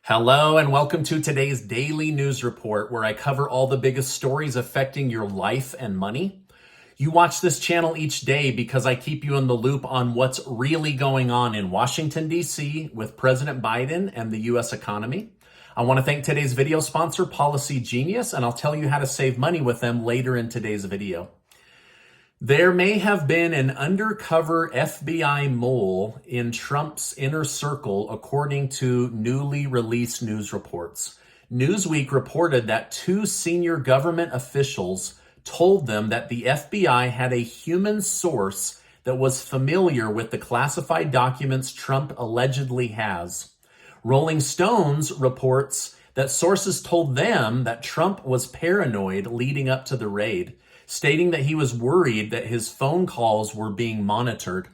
Hello and welcome to today's daily news report where I cover all the biggest stories affecting your life and money. You watch this channel each day because I keep you in the loop on what's really going on in Washington, D.C. with President Biden and the U.S. economy. I want to thank today's video sponsor, Policy Genius, and I'll tell you how to save money with them later in today's video. There may have been an undercover FBI mole in Trump's inner circle, according to newly released news reports. Newsweek reported that two senior government officials told them that the FBI had a human source that was familiar with the classified documents Trump allegedly has. Rolling Stones reports that sources told them that Trump was paranoid leading up to the raid, stating that he was worried that his phone calls were being monitored.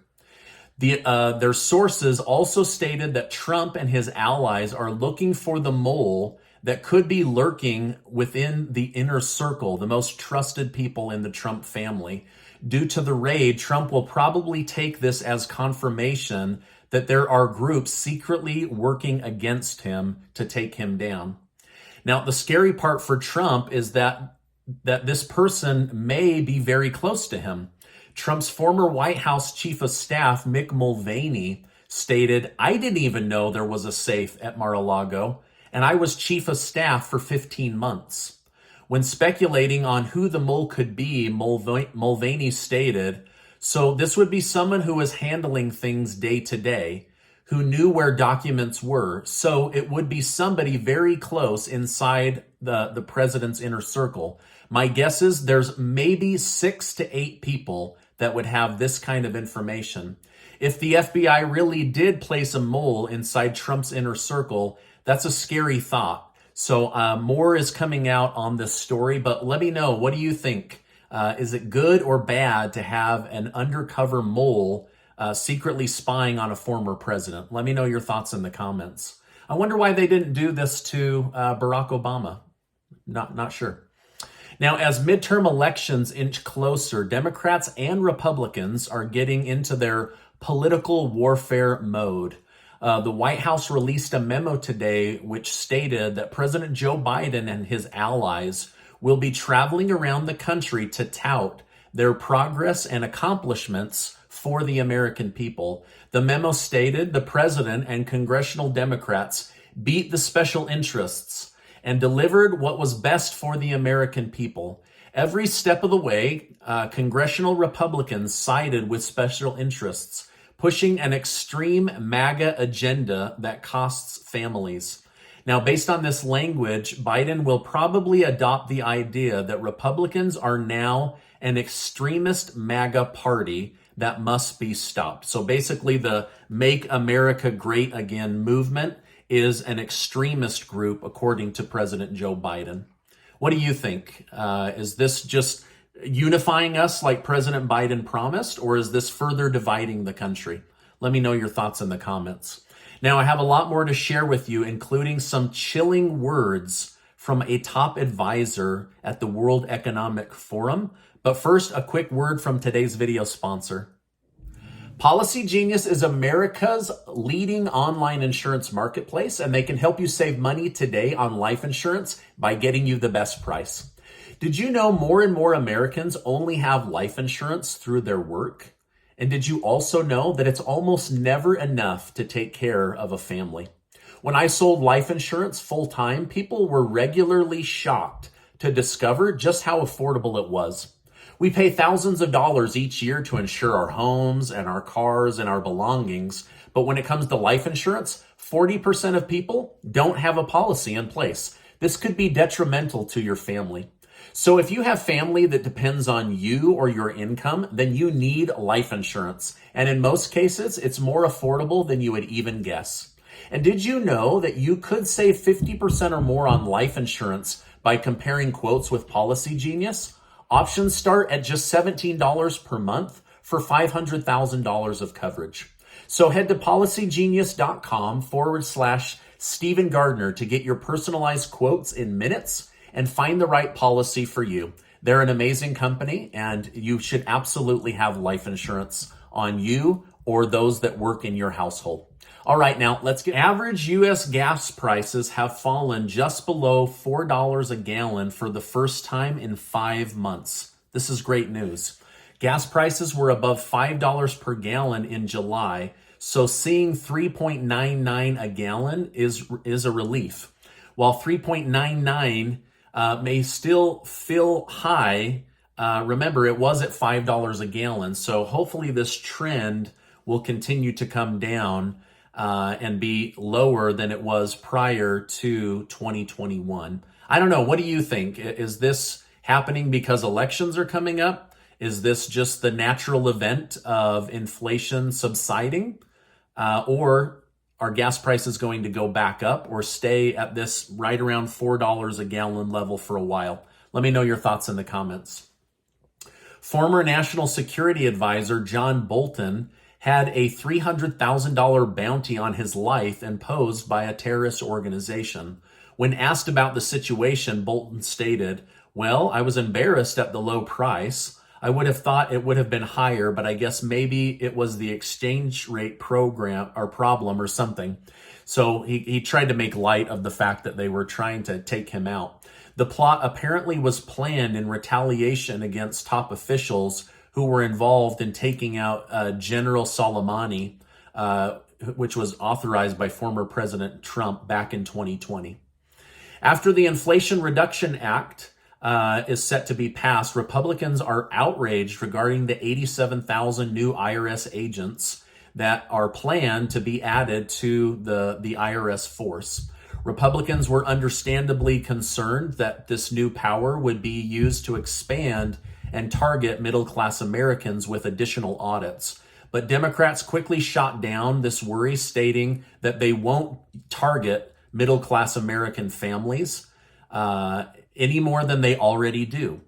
Their sources also stated that Trump and his allies are looking for the mole that could be lurking within the inner circle, the most trusted people in the Trump family. Due to the raid, Trump will probably take this as confirmation that there are groups secretly working against him to take him down. Now, the scary part for Trump is that this person may be very close to him. Trump's former White House chief of staff, Mick Mulvaney, stated, "I didn't even know there was a safe at Mar-a-Lago, and I was chief of staff for 15 months. When speculating on who the mole could be, Mulvaney stated, "So this would be someone who was handling things day to day, who knew where documents were. So it would be somebody very close inside the president's inner circle. My guess is there's maybe 6 to 8 people that would have this kind of information. If the FBI really did place a mole inside Trump's inner circle, that's a scary thought." So more is coming out on this story, but let me know, what do you think? Is it good or bad to have an undercover mole secretly spying on a former president? Let me know your thoughts in the comments. I wonder why they didn't do this to Barack Obama. Not sure. Now, as midterm elections inch closer, Democrats and Republicans are getting into their political warfare mode. The White House released a memo today which stated that President Joe Biden and his allies will be traveling around the country to tout their progress and accomplishments for the American people. The memo stated the president and congressional Democrats beat the special interests and delivered what was best for the American people. Every step of the way, congressional Republicans sided with special interests, pushing an extreme MAGA agenda that costs families. Now, based on this language, Biden will probably adopt the idea that Republicans are now an extremist MAGA party that must be stopped. So basically, the Make America Great Again movement is an extremist group, according to President Joe Biden. What do you think? Is this just unifying us like President Biden promised, or is this further dividing the country? Let me know your thoughts in the comments. Now, I have a lot more to share with you, including some chilling words from a top advisor at the World Economic Forum. But first, a quick word from today's video sponsor. Policy Genius is America's leading online insurance marketplace, and they can help you save money today on life insurance by getting you the best price. Did you know more and more Americans only have life insurance through their work? And did you also know that it's almost never enough to take care of a family? When I sold life insurance full-time, people were regularly shocked to discover just how affordable it was. We pay thousands of dollars each year to insure our homes and our cars and our belongings. But when it comes to life insurance, 40% of people don't have a policy in place. This could be detrimental to your family. So if you have family that depends on you or your income, then you need life insurance. And in most cases, it's more affordable than you would even guess. And did you know that you could save 50% or more on life insurance by comparing quotes with Policy Genius? Options start at just $17 per month for $500,000 of coverage. So head to policygenius.com/Stephen Gardner to get your personalized quotes in minutes and find the right policy for you. They're an amazing company, and you should absolutely have life insurance on you or those that work in your household. All right, now let's get average U.S. gas prices have fallen just below $4 a gallon for the first time in 5 months. This is great news. Gas prices were above $5 per gallon in July, so seeing 3.99 a gallon is a relief. While 3.99 may still feel high, remember it was at $5 a gallon, so hopefully this trend will continue to come down and be lower than it was prior to 2021. I don't know. What do you think? Is this happening because elections are coming up? Is this just the natural event of inflation subsiding? Or are gas prices going to go back up or stay at this right around $4 a gallon level for a while? Let me know your thoughts in the comments. Former National Security Advisor John Bolton had a $300,000 bounty on his life imposed by a terrorist organization. When asked about the situation, Bolton stated, "Well, I was embarrassed at the low price. I would have thought it would have been higher, but I guess maybe it was the exchange rate program or problem or something." So he tried to make light of the fact that they were trying to take him out. The plot apparently was planned in retaliation against top officials who were involved in taking out General Soleimani, which was authorized by former President Trump back in 2020. After the Inflation Reduction Act is set to be passed, Republicans are outraged regarding the 87,000 new IRS agents that are planned to be added to the IRS force. Republicans were understandably concerned that this new power would be used to expand and target middle-class Americans with additional audits. But Democrats quickly shot down this worry, stating that they won't target middle-class American families any more than they already do.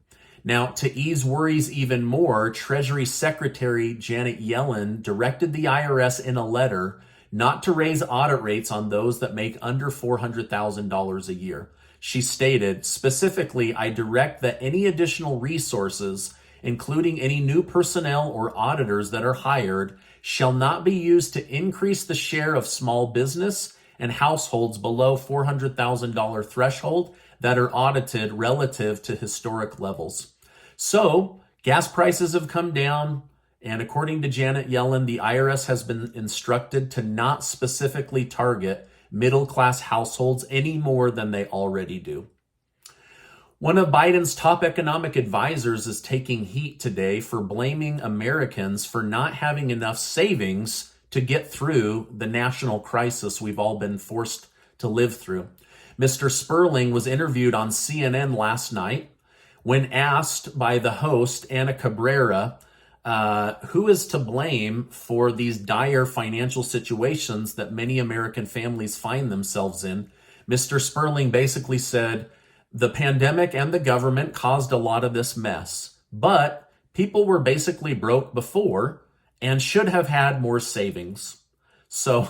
Now, to ease worries even more, Treasury Secretary Janet Yellen directed the IRS in a letter not to raise audit rates on those that make under $400,000 a year. She stated, specifically, "I direct that any additional resources, including any new personnel or auditors that are hired, shall not be used to increase the share of small business and households below $400,000 threshold that are audited relative to historic levels." So, gas prices have come down, and according to Janet Yellen, the IRS has been instructed to not specifically target middle-class households any more than they already do. One of Biden's top economic advisors is taking heat today for blaming Americans for not having enough savings to get through the national crisis we've all been forced to live through. Mr. Sperling was interviewed on CNN last night. When asked by the host, Ana Cabrera, who is to blame for these dire financial situations that many American families find themselves in, Mr. Sperling basically said, "The pandemic and the government caused a lot of this mess, but people were basically broke before and should have had more savings." So,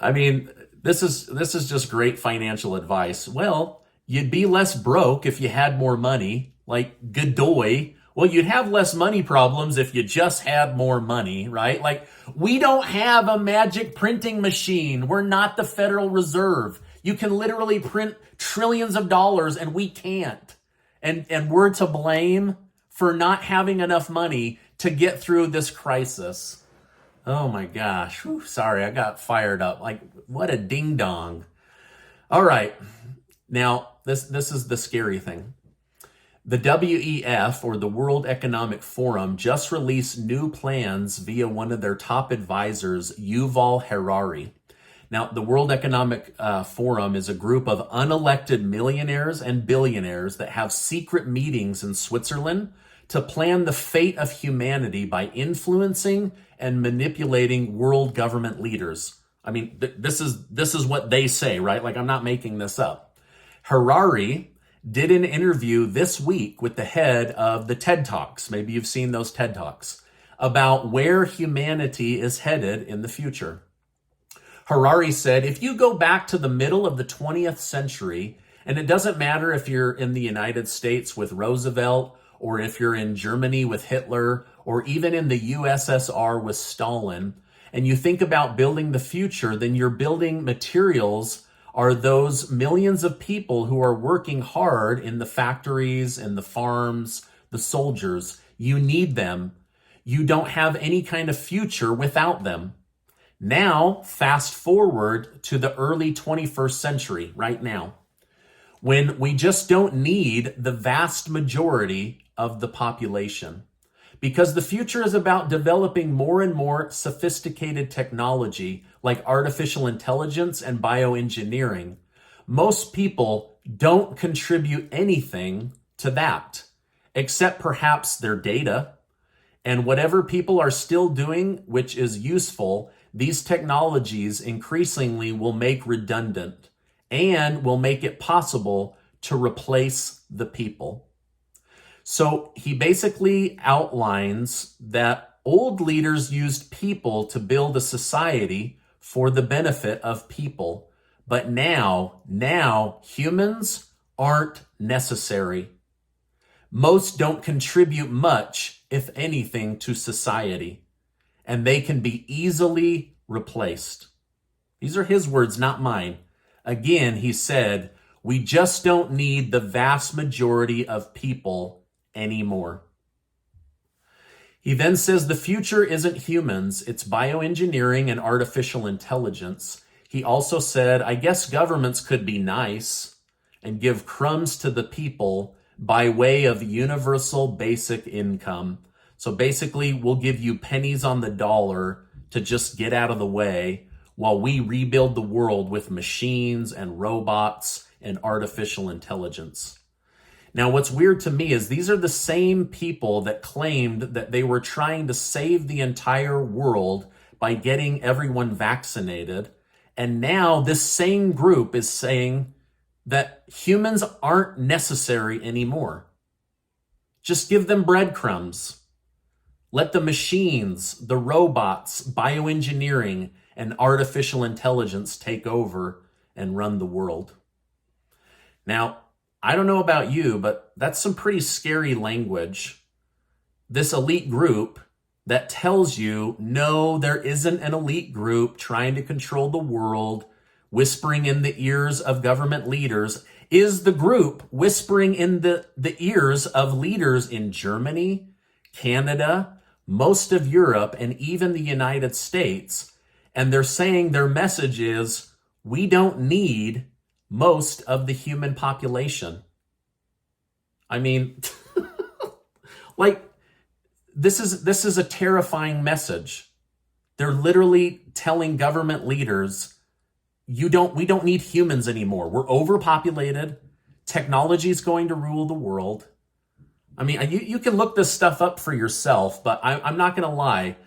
I mean, this is just great financial advice. Well, you'd be less broke if you had more money, like Godoy. Well, you'd have less money problems if you just had more money, right? Like, we don't have a magic printing machine. We're not the Federal Reserve. You can literally print trillions of dollars and we can't. And we're to blame for not having enough money to get through this crisis. Oh my gosh. Whew, sorry, I got fired up. Like, what a ding dong. All right. Now, this is the scary thing. The WEF, or the World Economic Forum, just released new plans via one of their top advisors, Yuval Harari. Now, the World Economic Forum is a group of unelected millionaires and billionaires that have secret meetings in Switzerland to plan the fate of humanity by influencing and manipulating world government leaders. I mean, this is what they say, right? Like, I'm not making this up. Harari did an interview this week with the head of the TED Talks. Maybe you've seen those TED Talks about where humanity is headed in the future. Harari said, if you go back to the middle of the 20th century, and it doesn't matter if you're in the United States with Roosevelt, or if you're in Germany with Hitler, or even in the USSR with Stalin, and you think about building the future, then your building materials are those millions of people who are working hard in the factories and the farms, the soldiers. You need them. You don't have any kind of future without them. Now, fast forward to the early 21st century, right now, when we just don't need the vast majority of the population. Because the future is about developing more and more sophisticated technology like artificial intelligence and bioengineering. Most people don't contribute anything to that, except perhaps their data. And whatever people are still doing, which is useful, these technologies increasingly will make redundant and will make it possible to replace the people. So he basically outlines that old leaders used people to build a society for the benefit of people. But now humans aren't necessary. Most don't contribute much, if anything, to society, and they can be easily replaced. These are his words, not mine. Again, he said, we just don't need the vast majority of people anymore. He then says the future isn't humans, it's bioengineering and artificial intelligence. He also said, I guess governments could be nice and give crumbs to the people by way of universal basic income. So basically, we'll give you pennies on the dollar to just get out of the way while we rebuild the world with machines and robots and artificial intelligence. Now, what's weird to me is these are the same people that claimed that they were trying to save the entire world by getting everyone vaccinated. And now this same group is saying that humans aren't necessary anymore. Just give them breadcrumbs. Let the machines, the robots, bioengineering, and artificial intelligence take over and run the world. Now, I don't know about you, but that's some pretty scary language. This elite group that tells you, no, there isn't an elite group trying to control the world, whispering in the ears of government leaders, is the group whispering in the ears of leaders in Germany, Canada, most of Europe, and even the United States. And they're saying their message is, we don't need most of the human population. I mean, like, this is a terrifying message. They're literally telling government leaders, we don't need humans anymore. We're overpopulated. Technology is going to rule the world. I mean, you can look this stuff up for yourself, but I'm not going to lie.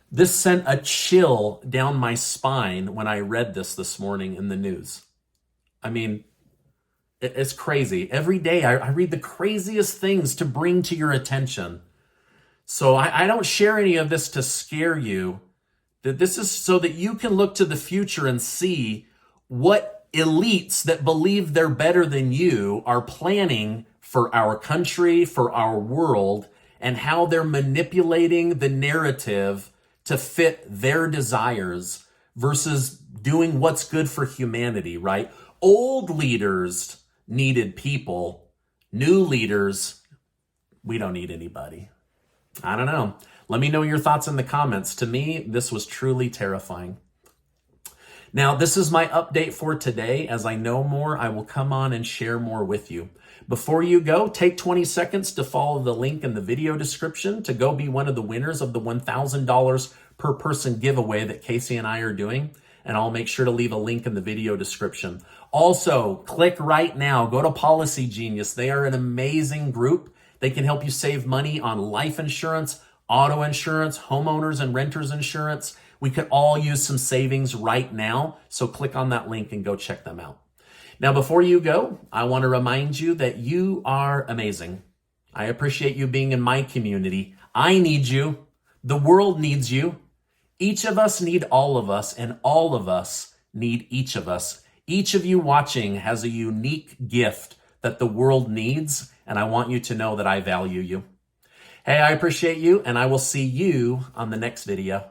This sent a chill down my spine when I read this morning in the news. I mean, it's crazy. Every day I read the craziest things to bring to your attention. So I don't share any of this to scare you. This is so that you can look to the future and see what elites that believe they're better than you are planning for our country, for our world, and how they're manipulating the narrative to fit their desires versus doing what's good for humanity, right? Old leaders needed people. New leaders, we don't need anybody. I don't know. Let me know your thoughts in the comments. To me, this was truly terrifying. Now, this is my update for today. As I know more, I will come on and share more with you. Before you go, take 20 seconds to follow the link in the video description to go be one of the winners of the $1,000 per person giveaway that Casey and I are doing. And I'll make sure to leave a link in the video description. Also, click right now. Go to Policy Genius. They are an amazing group. They can help you save money on life insurance, auto insurance, homeowners and renters insurance. We could all use some savings right now. So click on that link and go check them out. Now, before you go, I want to remind you that you are amazing. I appreciate you being in my community. I need you. The world needs you. Each of us need all of us, and all of us need each of us. Each of you watching has a unique gift that the world needs, and I want you to know that I value you. Hey, I appreciate you, and I will see you on the next video.